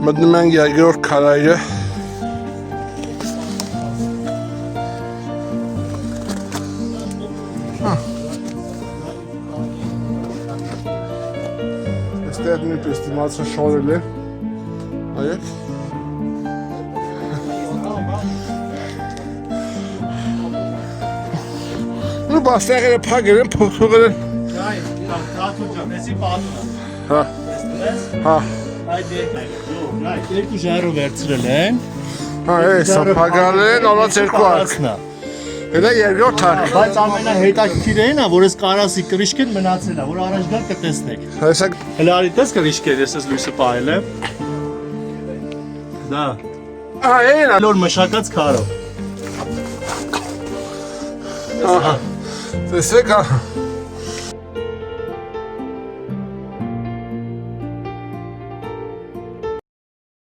Մտնում ենք երկրորդ քարայրը։ Այստեղ նույնպես դիմացը շորել է։ Այեք։ Ну, բաստեղերը փակել են, փոխվել են։ Հա։ Հա։ Երկու ժայռով վերցրել են։ Հա, էսա փակալ են, ալած երկու արկ։ Դա երկրորդ արկ։ Բայց ամենահետաքրքիրը այն է, որ այս կարասի կրիշկեն մնացել է, որ առաջ գալ կտեսնեք։ Հեսա Հələ արի տես կրիշկեր, ես այս լույսը պահել եմ։ Դա։ այնա։ Լոր մշակած քարով։ Ահա։ Տեսեք,